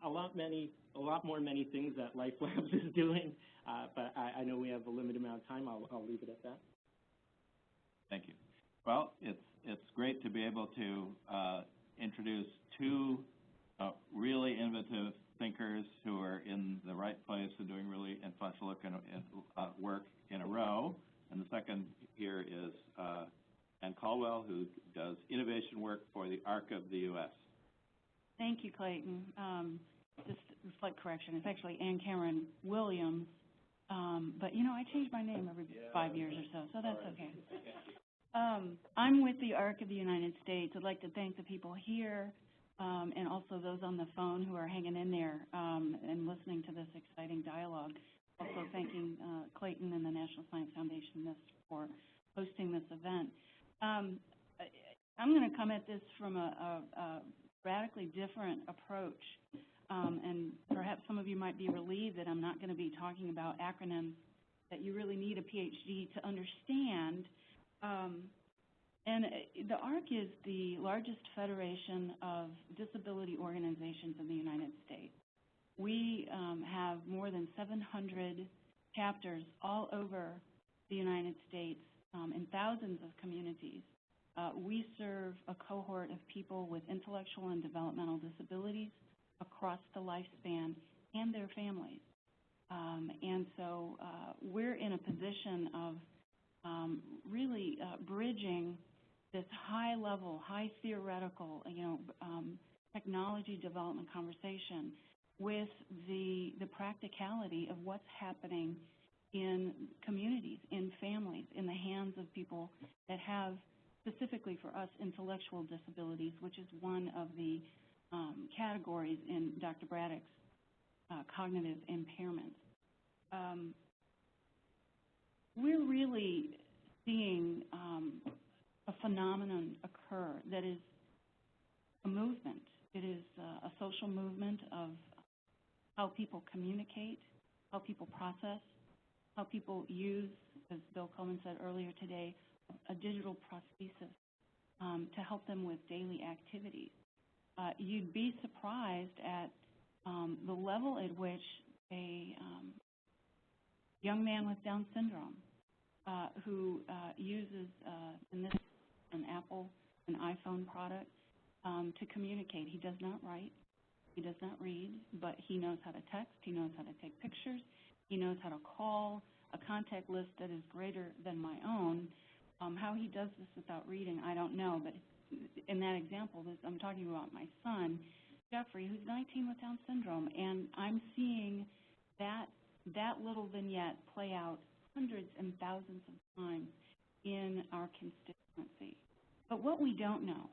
a lot more many things that Life Labs is doing, but I know we have a limited amount of time. I'll leave it at that. Thank you. Well, it's great to be able to introduce two really innovative thinkers who are in the right place and doing really influential work in a row. And the second here is Ann Caldwell, who does innovation work for the ARC of the U.S. Thank you, Clayton. Just a slight correction. It's actually Ann Cameron Williams. But, you know, I change my name every 5 years or so that's okay. I'm with the ARC of the United States. I'd like to thank the people here and also those on the phone who are hanging in there and listening to this exciting dialogue. Also thanking Clayton and the National Science Foundation for hosting this event. I'm going to come at this from a radically different approach, and perhaps some of you might be relieved that I'm not going to be talking about acronyms that you really need a PhD to understand. And the ARC is the largest federation of disability organizations in the United States. We have more than 700 chapters all over the United States in thousands of communities. We serve a cohort of people with intellectual and developmental disabilities across the lifespan and their families. And so we're in a position of really bridging this high-level, high-theoretical, technology development conversation with the practicality of what's happening in communities, in families, in the hands of people that have, specifically for us, intellectual disabilities, which is one of the categories in Dr. Braddock's cognitive impairments. We're really seeing a phenomenon occur that is a movement. It is a social movement of how people communicate, how people process, how people use, as Bill Coleman said earlier today, a digital prosthesis to help them with daily activities. You'd be surprised at the level at which a young man with Down syndrome who uses an Apple, an iPhone product to communicate. He does not write, he does not read, but he knows how to text, he knows how to take pictures, he knows how to call a contact list that is greater than my own. How he does this without reading, I don't know, but in that example, I'm talking about my son, Jeffrey, who's 19 with Down syndrome, and I'm seeing that little vignette play out hundreds and thousands of times in our constituency. But what we don't know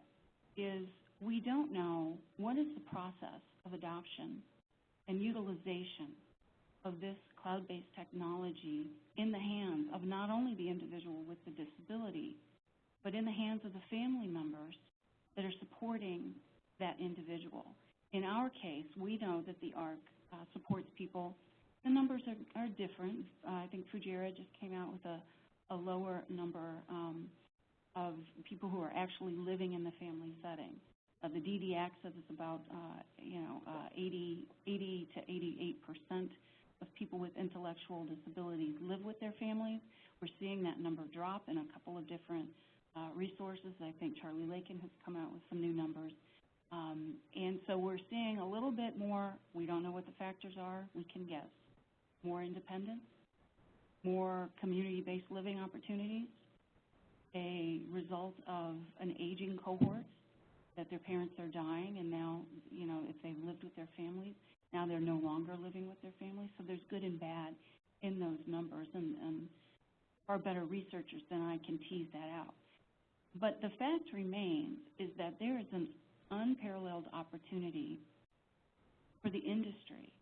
is we don't know what is the process of adoption and utilization of this cloud-based technology in the hands of not only the individual with the disability, but in the hands of the family members that are supporting that individual. In our case, we know that the ARC supports people. The numbers are different. I think Fujairah just came out with a lower number of people who are actually living in the family setting. The DDX says it's about 80 to 88% of people with intellectual disabilities live with their families. We're seeing that number drop in a couple of different resources. I think Charlie Lakin has come out with some new numbers. And so we're seeing a little bit more. We don't know what the factors are. We can guess. More independence, more community-based living opportunities, a result of an aging cohort that their parents are dying, and now, if they've lived with their families, now they're no longer living with their families. So there's good and bad in those numbers, and far better researchers than I can tease that out. But the fact remains is that there is an unparalleled opportunity for the industry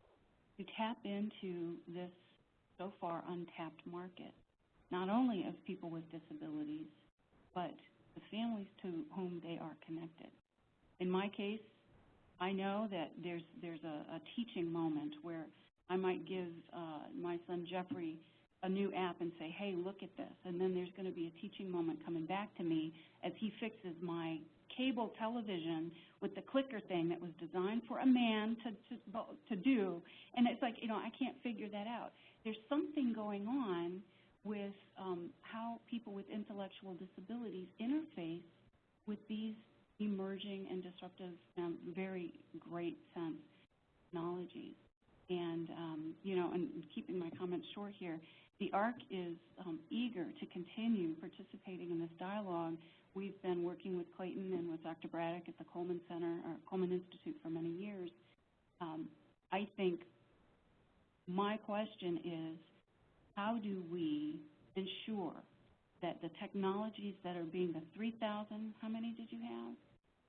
to tap into this so far untapped market, not only of people with disabilities, but the families to whom they are connected. In my case, I know that there's a teaching moment where I might give my son Jeffrey a new app and say, hey, look at this. And then there's going to be a teaching moment coming back to me as he fixes my cable television with the clicker thing that was designed for a man to do, and it's like, I can't figure that out. There's something going on with how people with intellectual disabilities interface with these emerging and disruptive, very great sense technologies. And, and keeping my comments short here, the ARC is eager to continue participating in this dialogue. We've been working with Clayton and with Dr. Braddock at the Coleman Center, or Coleman Institute, for many years. I think my question is, how do we ensure that the technologies that are being, the 3,000, how many did you have?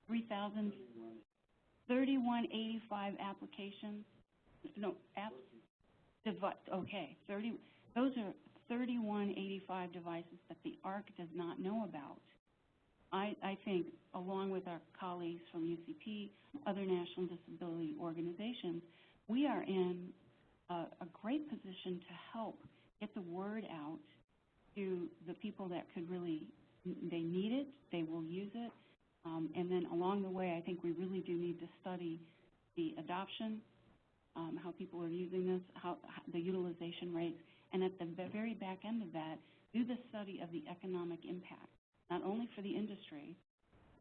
3185 applications? No, apps? Okay, those are 3185 devices that the ARC does not know about. I think, along with our colleagues from UCP, other national disability organizations, we are in a great position to help get the word out to the people that could really, they need it, they will use it, and then along the way, I think we really do need to study the adoption, how people are using this, how the utilization rates, and at the very back end of that, do the study of the economic impact, not only for the industry,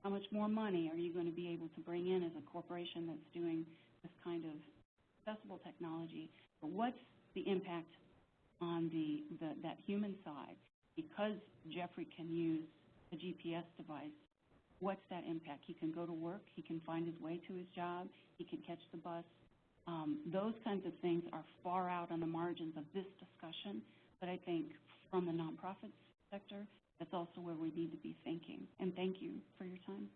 how much more money are you going to be able to bring in as a corporation that's doing this kind of accessible technology, but what's the impact on that human side? Because Jeffrey can use a GPS device, what's that impact? He can go to work, he can find his way to his job, he can catch the bus. Those kinds of things are far out on the margins of this discussion, but I think from the nonprofit sector, that's also where we need to be thinking. And thank you for your time.